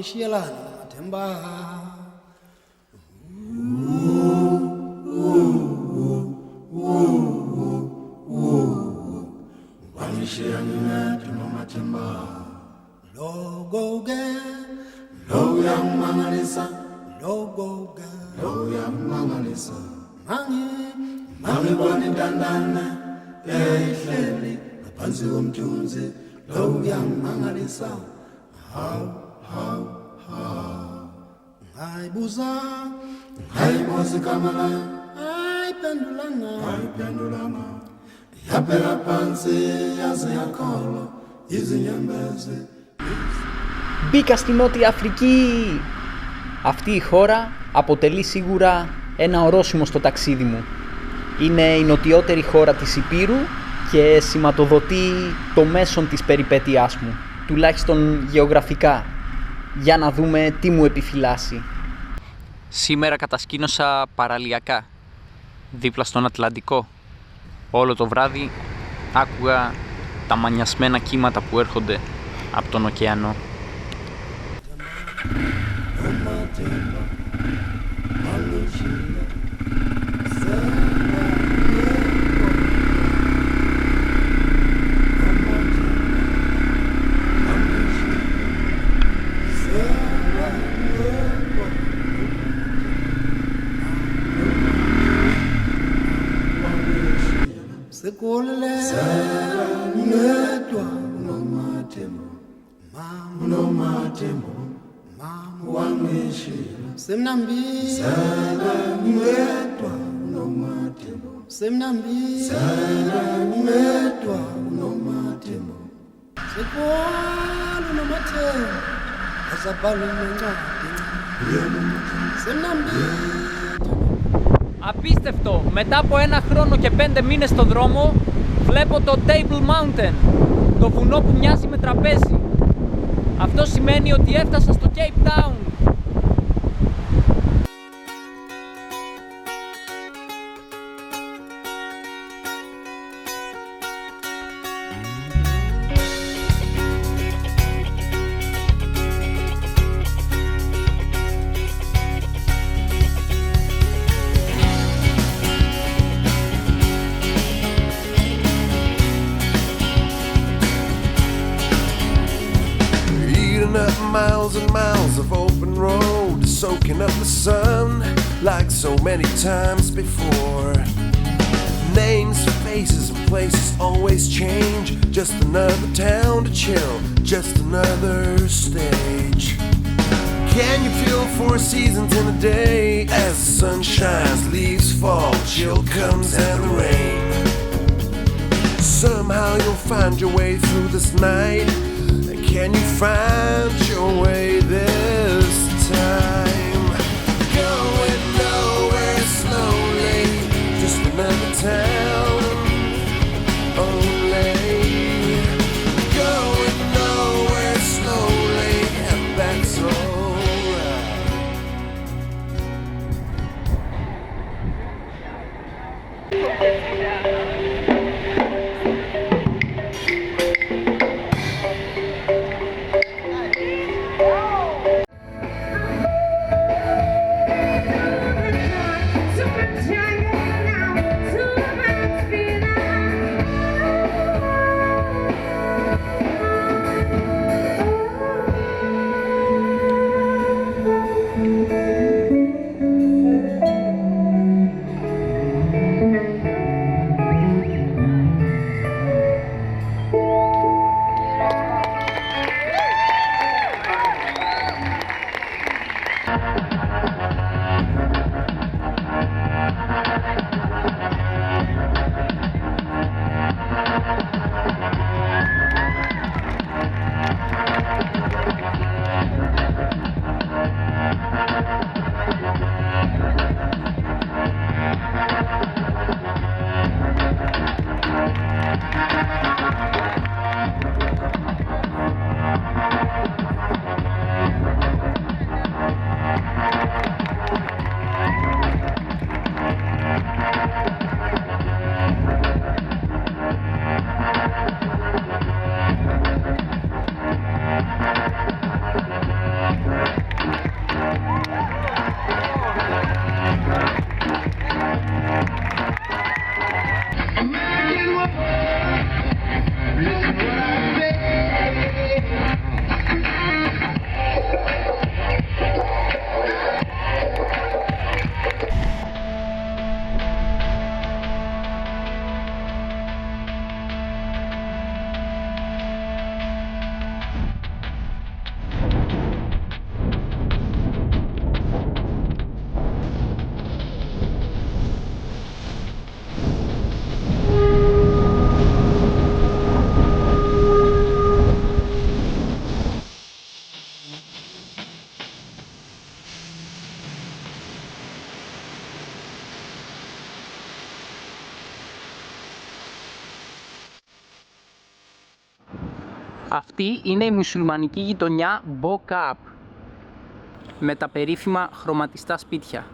shiyelana namathemba wangishiya ngingedwa namathemba logo-ke lo uyangimangalisa logo-ke lo uyangimangalisa mangibona intandane ehleli ngaphansi komthunzi lo uyangimangalisa hawu ngayibuza igama layo ayiphendulanga yaphela phansi yaze yakholwa izinyembezi. Μπήκα στη Νότια Αφρική! Αυτή η χώρα αποτελεί σίγουρα ένα ορόσημο στο ταξίδι μου. Είναι η νοτιότερη χώρα της Υπήρου και σηματοδοτεί το μέσον της περιπέτειάς μου, τουλάχιστον γεωγραφικά. Για να δούμε τι μου επιφυλάσσει. Σήμερα κατασκήνωσα παραλιακά, δίπλα στον Ατλαντικό. Όλο το βράδυ άκουγα τα μανιασμένα κύματα που έρχονται από τον ωκεανό. Ngedwa unomathembo mama wangishila semnambisa ngedwa unomathembo semnambisa ngedwa unomathembo sekwala unomathembo asabhala nencwadi semnambisa. Απίστευτο! Μετά από 1 χρόνο και 5 μήνες στο δρόμο, βλέπω το Table Mountain, το βουνό που μοιάζει με τραπέζι. Αυτό σημαίνει ότι έφτασα στο Cape Town. Up miles and miles of open road, soaking up the sun like so many times before. Names, faces, and places always change. Just another town to chill, just another stage. Can you feel 4 seasons in a day? As the sun shines, leaves fall, chill comes and the rain. Somehow you'll find your way through this night. Can you find your way this time? Going nowhere slowly, just another town only. Going nowhere slowly, and that's alright. Super Αυτή είναι η μουσουλμανική γειτονιά Bo-Kaap με τα περίφημα χρωματιστά σπίτια.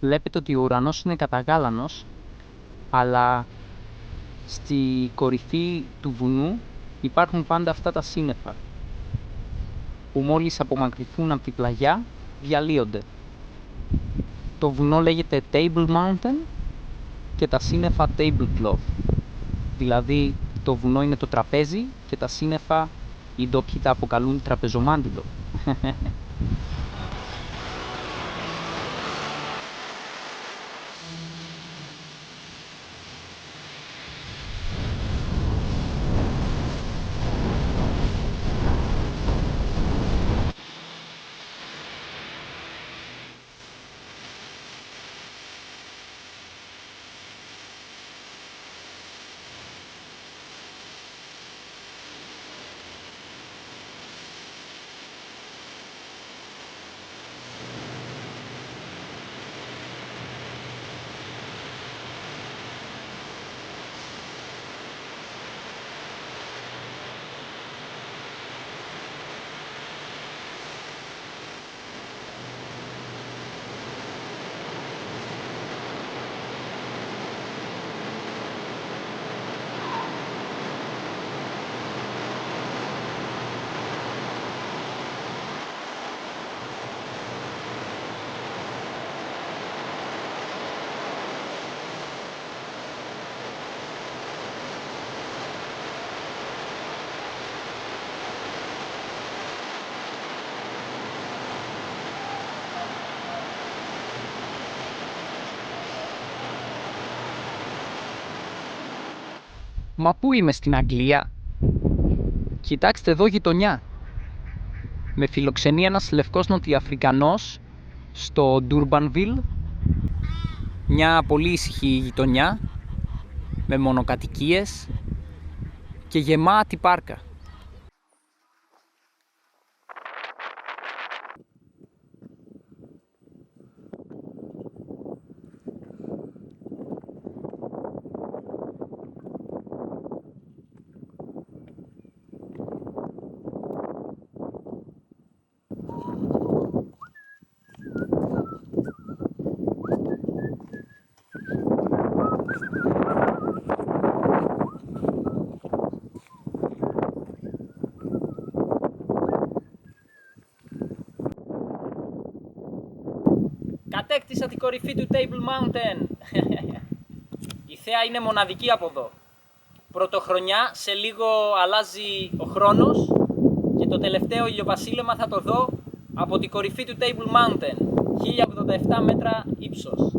Βλέπετε ότι ο ουρανός είναι καταγάλανος, αλλά στη κορυφή του βουνού υπάρχουν πάντα αυτά τα σύννεφα που μόλις απομακρυνθούν από την πλαγιά διαλύονται. Το βουνό λέγεται Table Mountain και τα σύννεφα Tablecloth, δηλαδή το βουνό είναι το τραπέζι και τα σύννεφα οι ντόπιοι τα αποκαλούν τραπεζομάντιλο. Μα πού είμαι στην Αγγλία? Κοιτάξτε εδώ γειτονιά. Με φιλοξενεί ένας λευκός Νοτιοαφρικανός στο Ντούρμπανβιλ. Μια πολύ ήσυχη γειτονιά με μονοκατοικίες και γεμάτη πάρκα. Κατέκτησα την κορυφή του Table Mountain. Η θέα είναι μοναδική από εδώ. Πρωτοχρονιά, σε λίγο αλλάζει ο χρόνος και το τελευταίο ηλιοβασίλεμα θα το δω από την κορυφή του Table Mountain. 1087 μέτρα ύψος.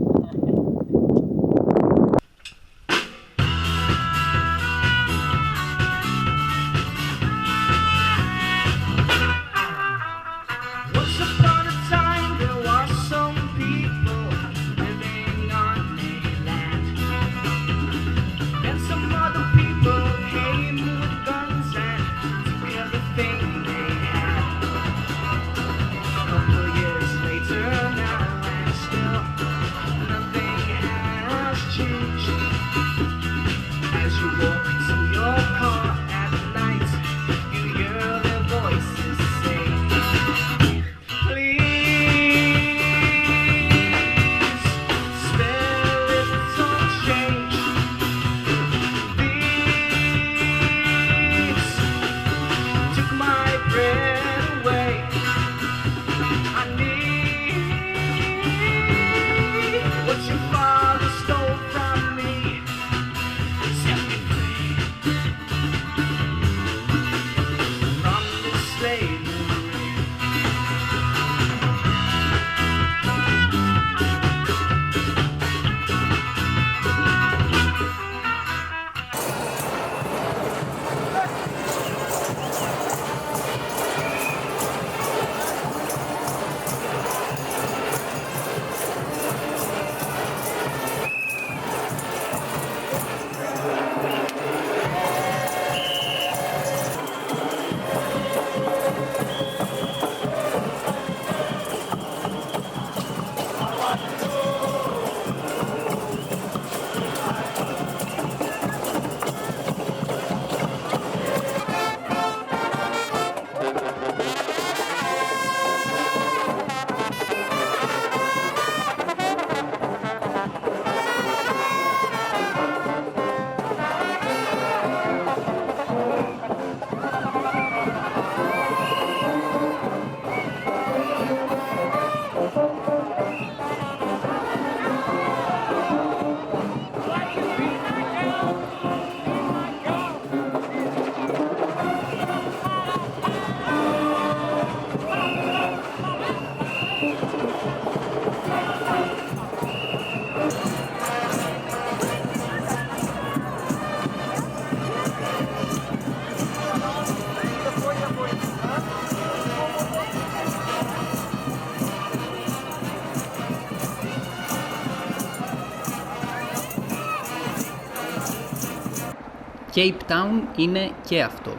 Cape Town είναι και αυτό.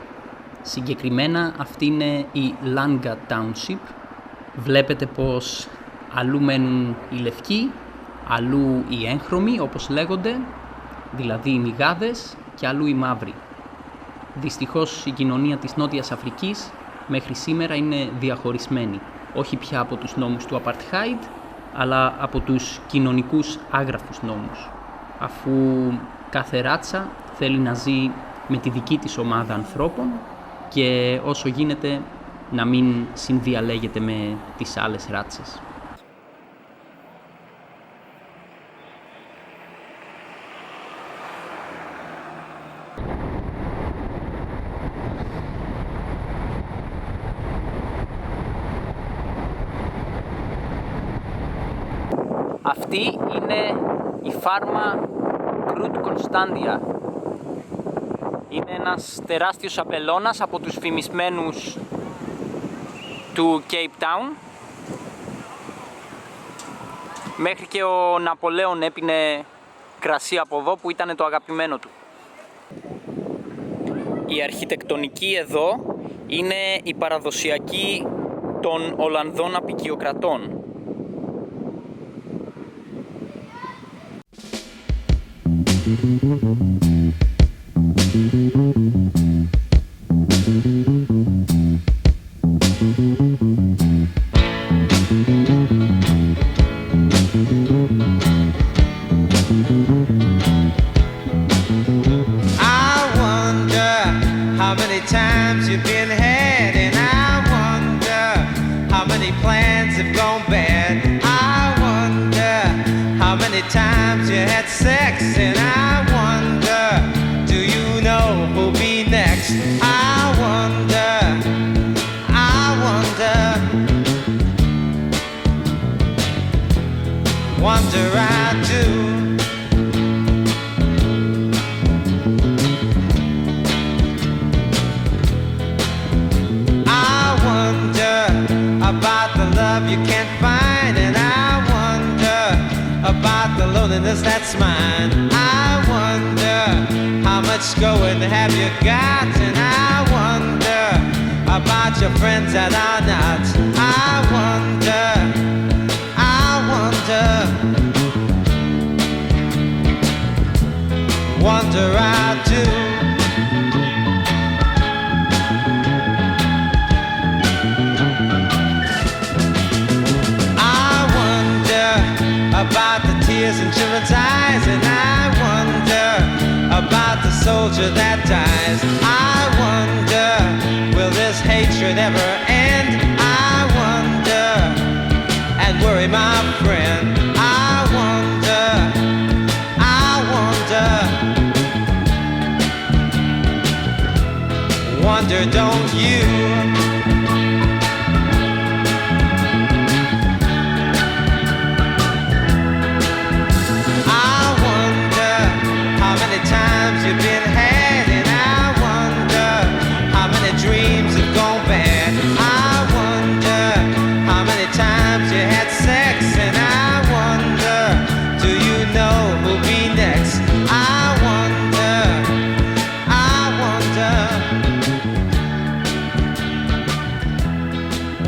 Συγκεκριμένα αυτή είναι η Langa Township. Βλέπετε πως αλλού μένουν οι λευκοί, αλλού οι έγχρωμοι όπως λέγονται, δηλαδή οι νιγάδες, και αλλού οι μαύροι. Δυστυχώς η κοινωνία της Νότιας Αφρικής μέχρι σήμερα είναι διαχωρισμένη, όχι πια από τους νόμους του Apartheid, αλλά από τους κοινωνικούς άγραφους νόμους, αφού κάθε ράτσα θέλει να ζει με τη δική της ομάδα ανθρώπων και όσο γίνεται να μην συνδιαλέγεται με τις άλλες ράτσες. Αυτή είναι η φάρμα Groot Constantia. Είναι ένας τεράστιος αμπελώνας από τους φημισμένους του Cape Town. Μέχρι και ο Ναπολέον έπινε κρασί από εδώ που ήταν το αγαπημένο του. Η αρχιτεκτονική εδώ είναι η παραδοσιακή των Ολλανδών αποικιοκρατών. Times you had sex, and I wonder, do you know who'll be next? I wonder, wonder I do. I wonder about the love you can't find, and I wonder about the loneliness that's mine. I wonder how much going have you got, and I wonder about your friends that are not. I wonder, wonder I do. About the tears in children's eyes, and I wonder about the soldier that dies. I wonder, will this hatred ever end? I wonder, and worry my friend. I wonder, wonder don't you? You've been had, and I wonder how many dreams have gone bad. I wonder how many times you had sex, and I wonder, do you know who'll be next? I wonder,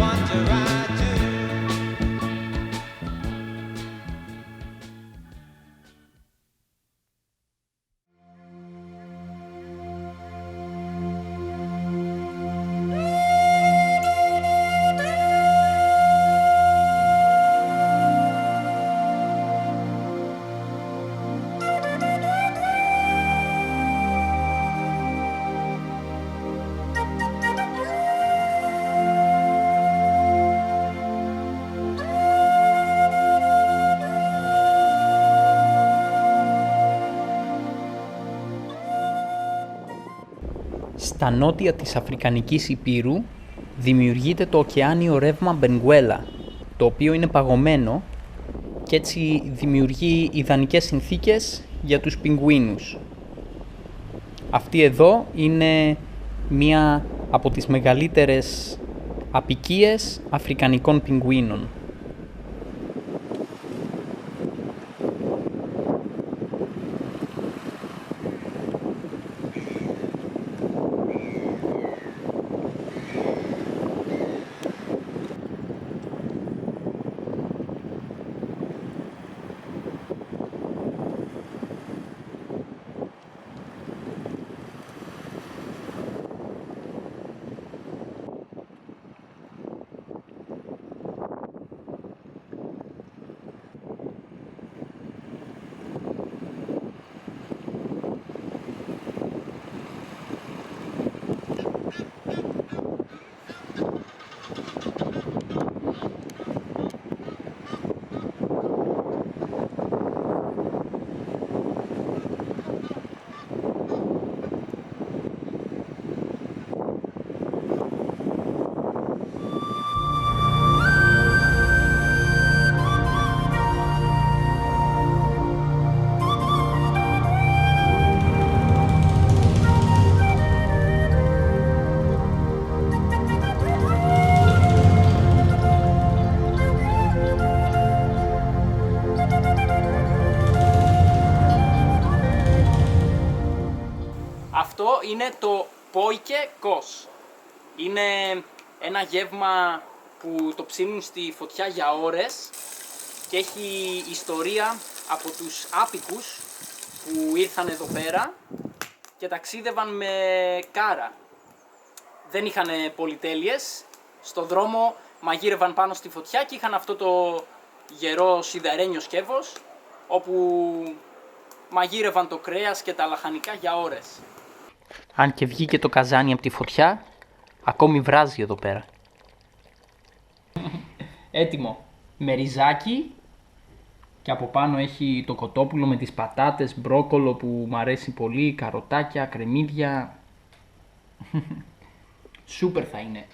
wonder I do. Στα νότια της Αφρικανικής Ηπείρου δημιουργείται το ωκεάνιο ρεύμα Μπενγκουέλα, το οποίο είναι παγωμένο και έτσι δημιουργεί ιδανικές συνθήκες για τους πιγκουίνους. Αυτή εδώ είναι μία από τις μεγαλύτερες αποικίες αφρικανικών πιγκουίνων. αυτό είναι το Πόικε Κος. Είναι ένα γεύμα που το ψήνουν στη φωτιά για ώρες και έχει ιστορία από τους άπικους που ήρθαν εδώ πέρα και ταξίδευαν με κάρα. Δεν είχαν πολυτέλειες, στο δρόμο μαγείρευαν πάνω στη φωτιά και είχαν αυτό το γερό σιδερένιο σκεύος όπου μαγείρευαν το κρέας και τα λαχανικά για ώρες. Αν και βγήκε το καζάνι από τη φωτιά, ακόμη βράζει εδώ πέρα. Έτοιμο. Με ριζάκι και από πάνω έχει το κοτόπουλο με τις πατάτες, μπρόκολο που μου αρέσει πολύ, καροτάκια, κρεμμύδια. Σούπερ θα είναι.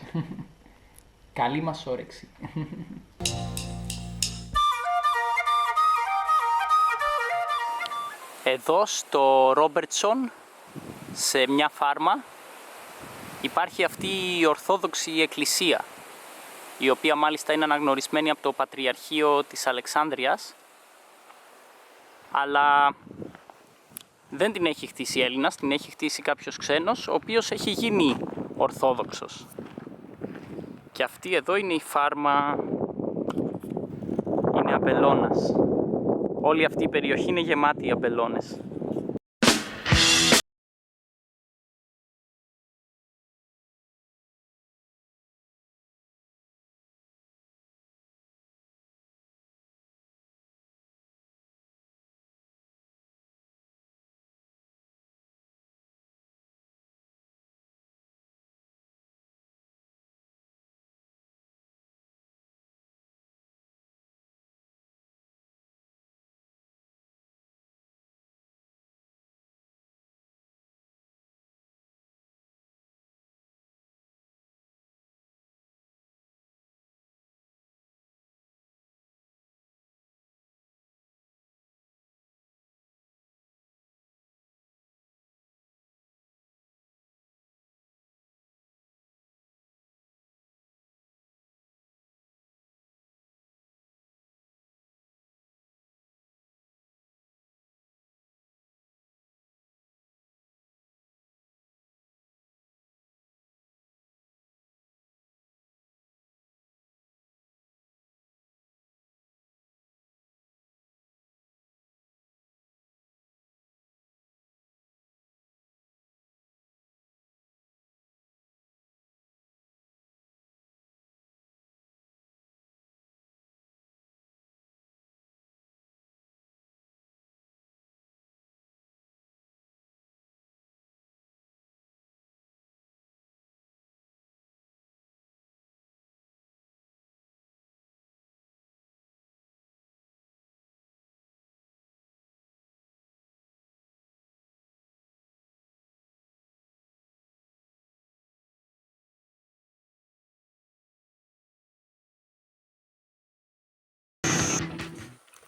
Καλή μας όρεξη. Εδώ στο Ρόμπερτσον, σε μια φάρμα, υπάρχει αυτή η Ορθόδοξη Εκκλησία, η οποία μάλιστα είναι αναγνωρισμένη από το Πατριαρχείο της Αλεξάνδρειας, αλλά δεν την έχει χτίσει Έλληνας, την έχει χτίσει κάποιος ξένος, ο οποίος έχει γίνει Ορθόδοξος. Και αυτή εδώ είναι η φάρμα, είναι αμπελώνας. Όλη αυτή η περιοχή είναι γεμάτη αμπελώνες.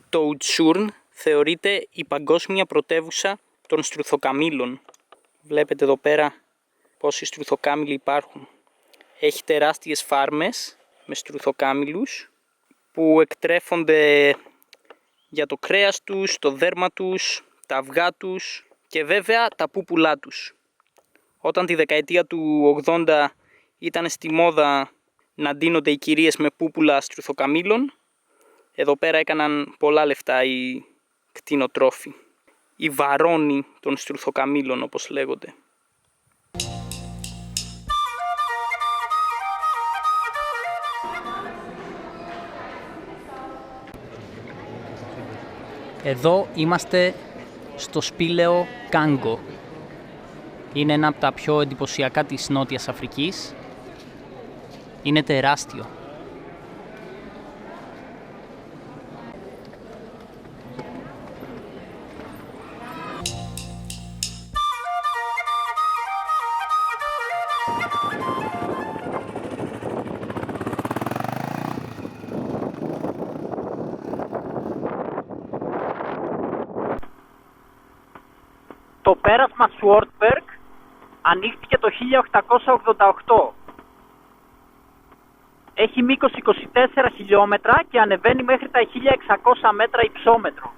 Το Ουτσούρν θεωρείται η παγκόσμια πρωτεύουσα των στρουθοκαμήλων. Βλέπετε εδώ πέρα πόσοι στρουθοκάμηλοι υπάρχουν. Έχει τεράστιες φάρμες με στρουθοκάμηλους που εκτρέφονται για το κρέας τους, το δέρμα τους, τα αυγά τους και βέβαια τα πούπουλά τους. Όταν τη δεκαετία του 80 ήταν στη μόδα να ντύνονται οι κυρίες με πούπουλα στρουθοκαμήλων, εδώ πέρα έκαναν πολλά λεφτά οι κτηνοτρόφοι, οι βαρώνοι των στρουθοκαμήλων όπως λέγονται. Εδώ είμαστε στο σπήλαιο Κάγκο. Είναι ένα από τα πιο εντυπωσιακά της Νότιας Αφρικής. Είναι τεράστιο. Το πέρασμα Σουόρτμπεργκ ανοίχθηκε το 1888. Έχει μήκος 24 χιλιόμετρα και ανεβαίνει μέχρι τα 1600 μέτρα υψόμετρο.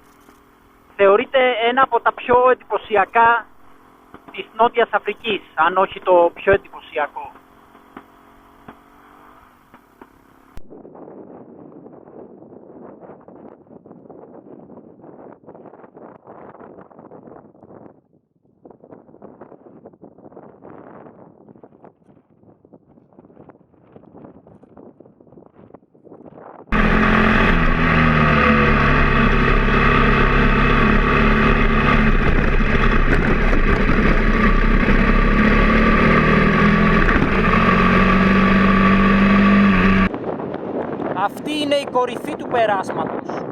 Θεωρείται ένα από τα πιο εντυπωσιακά της Νότιας Αφρικής, αν όχι το πιο εντυπωσιακό. Αυτή είναι η κορυφή του περάσματος.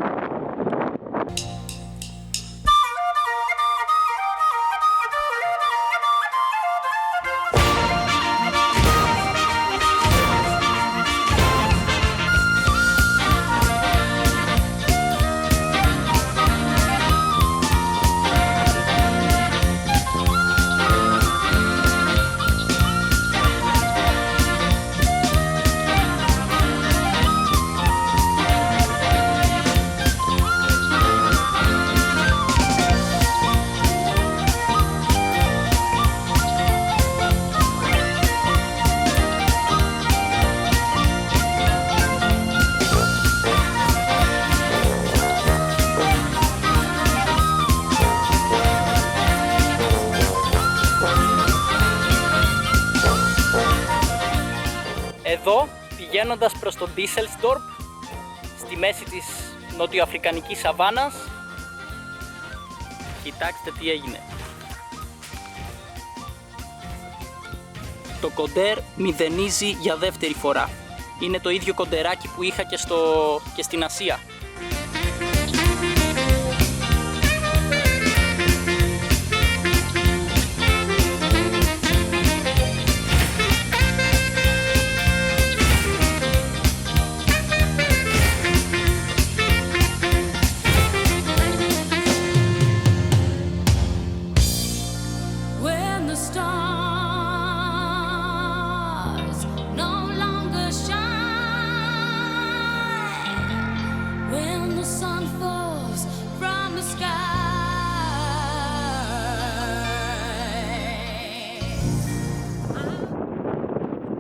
Εδώ, πηγαίνοντας προς το Ντίσελστορπ, στη μέση της νοτιοαφρικανικής σαβάνας, κοιτάξτε τι έγινε. Το κοντέρ μηδενίζει για δεύτερη φορά. Είναι το ίδιο κοντεράκι που είχα και στην Ασία.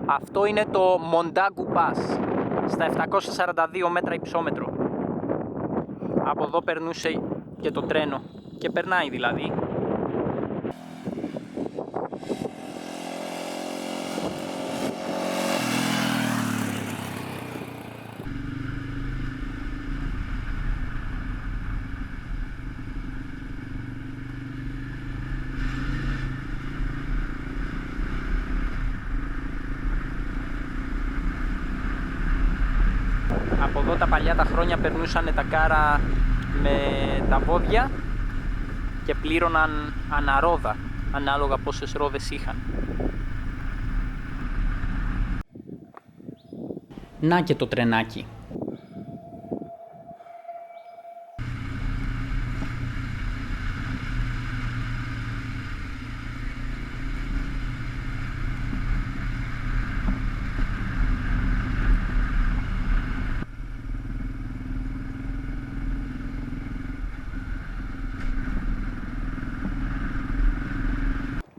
Αυτό είναι το Mondagu Pass, στα 742 μέτρα υψόμετρο. Από εδώ περνούσε και το τρένο, και περνάει δηλαδή. Από εδώ τα παλιά τα χρόνια περνούσαν τα κάρα με τα πόδια και πλήρωναν αναρόδα, ανάλογα πόσες ρόδες είχαν. Να και το τρενάκι.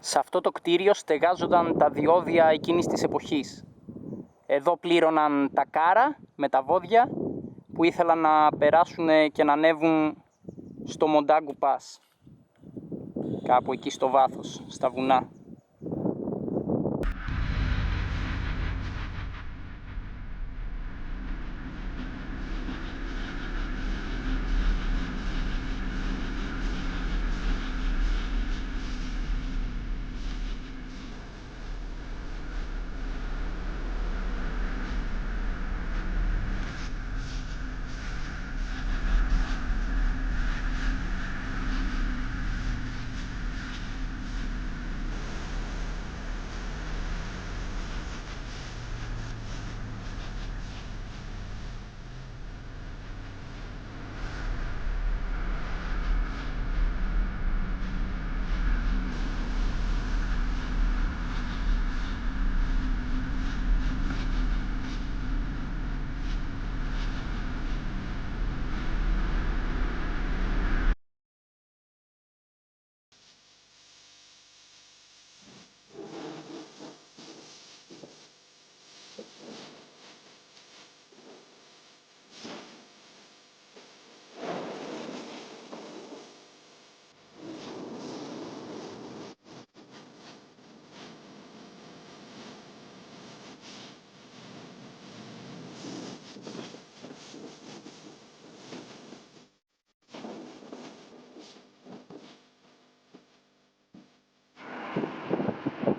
Σε αυτό το κτίριο στεγάζονταν τα διόδια εκείνης της εποχής. Εδώ πλήρωναν τα κάρα με τα βόδια που ήθελαν να περάσουν και να ανέβουν στο Mondagu Pass. Κάπου εκεί στο βάθος, στα βουνά.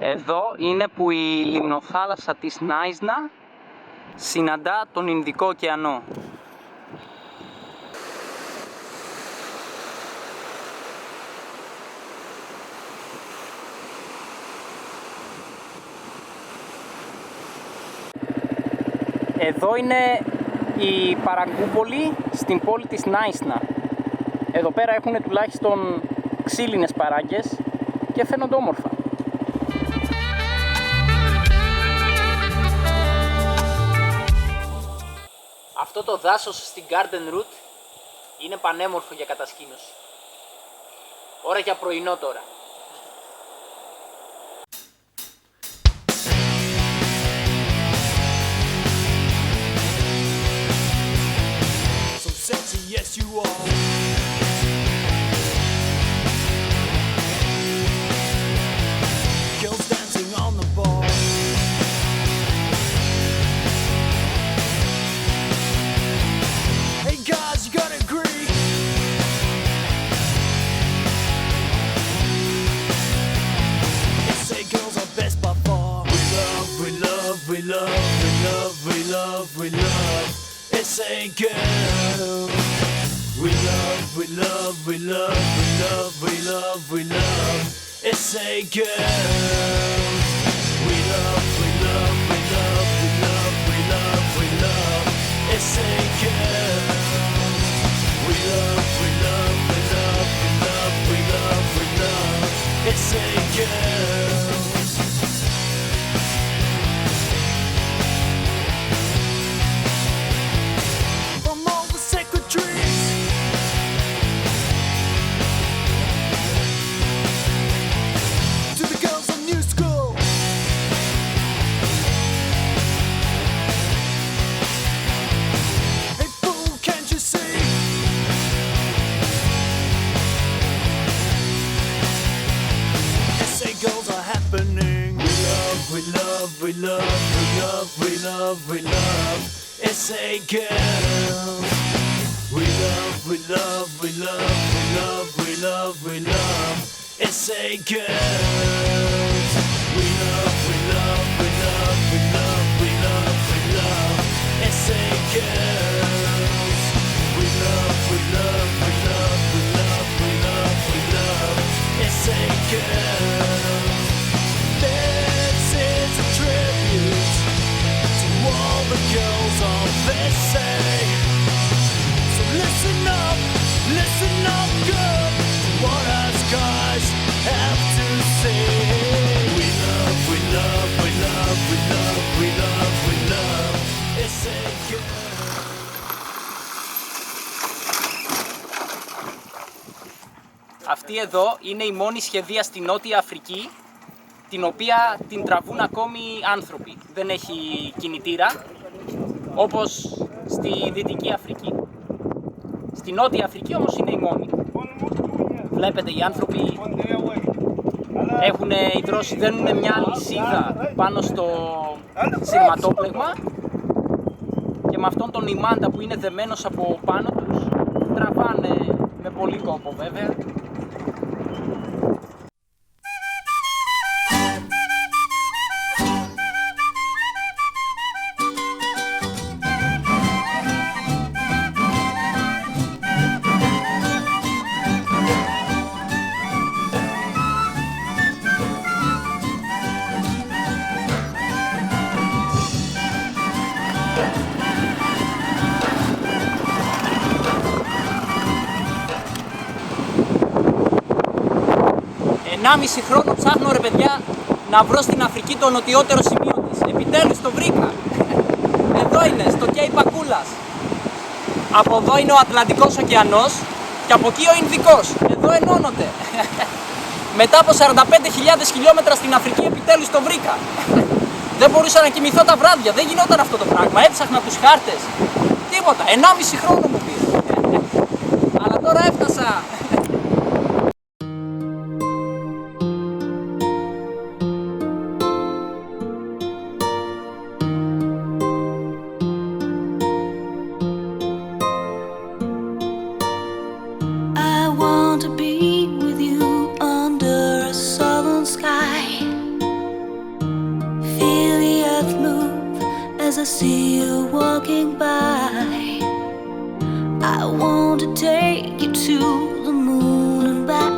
Εδώ είναι που η λιμνοθάλασσα της Νάισνα συναντά τον Ινδικό ωκεανό. Εδώ είναι η Παραγκούπολη στην πόλη της Νάισνα. Εδώ πέρα έχουν τουλάχιστον ξύλινες παράγκες και φαίνονται όμορφα. Αυτό το δάσος στην Garden Route είναι πανέμορφο για κατασκήνωση. Ώρα για πρωινό τώρα. Sexy, yes you are. Girls dancing on the bar. Hey guys, you gotta agree. They say girls are best by far. We love, we love, we love, we love, we love, we love. S.A. girl. We love, we love, we love, we love, we love, we love. S.A. girl. We love, we love, we love, we love, we love, we love. S.A. girl. We love, we love, we love, we love, we love, we love. S.A. girl. We love, we love, we love, we love, we love. S.A. girls. We love, we love, we love, we love, we love, we love. S.A. girls. We love, we love, we love, we love, we love, we love. S.A. girls. We love, we love, we love, we love, we love, we love. S.A. girls. This is a tribute to all the girls of S.A. So listen up good to what us guys have to say. We love, we love, we love, we love, we love, we love. S.A. girls. Αυτή εδώ είναι η μόνη σχεδία στη Νότια Αφρική την οποία την τραβούν ακόμη άνθρωποι. Δεν έχει κινητήρα, όπως στη Δυτική Αφρική. Στη Νότια Αφρική όμως είναι η μόνη. Βλέπετε, οι άνθρωποι έχουν ιδρώσει, δένουν μια αλυσίδα πάνω στο σειρματόπλεγμα και με αυτόν τον ημάντα που είναι δεμένος από πάνω τους τραβάνε με πολύ κόπο βέβαια. Ενάμιση χρόνο ψάχνω ρε παιδιά να βρω στην Αφρική το νοτιότερο σημείο της. Επιτέλους το βρήκα. Εδώ είναι, στο Κέι Πακούλας. Από εδώ είναι ο Ατλαντικός ωκεανός και από εκεί ο Ινδικός. Εδώ ενώνονται. Μετά από 45.000 χιλιόμετρα στην Αφρική επιτέλους το βρήκα. Δεν μπορούσα να κοιμηθώ τα βράδια, δεν γινόταν αυτό το πράγμα. Έψαχνα τους χάρτες. Τίποτα, 1,5 χρόνο μου πήρε. Αλλά τώρα έφτασα. as I see you walking by. I want to take you to the moon and back.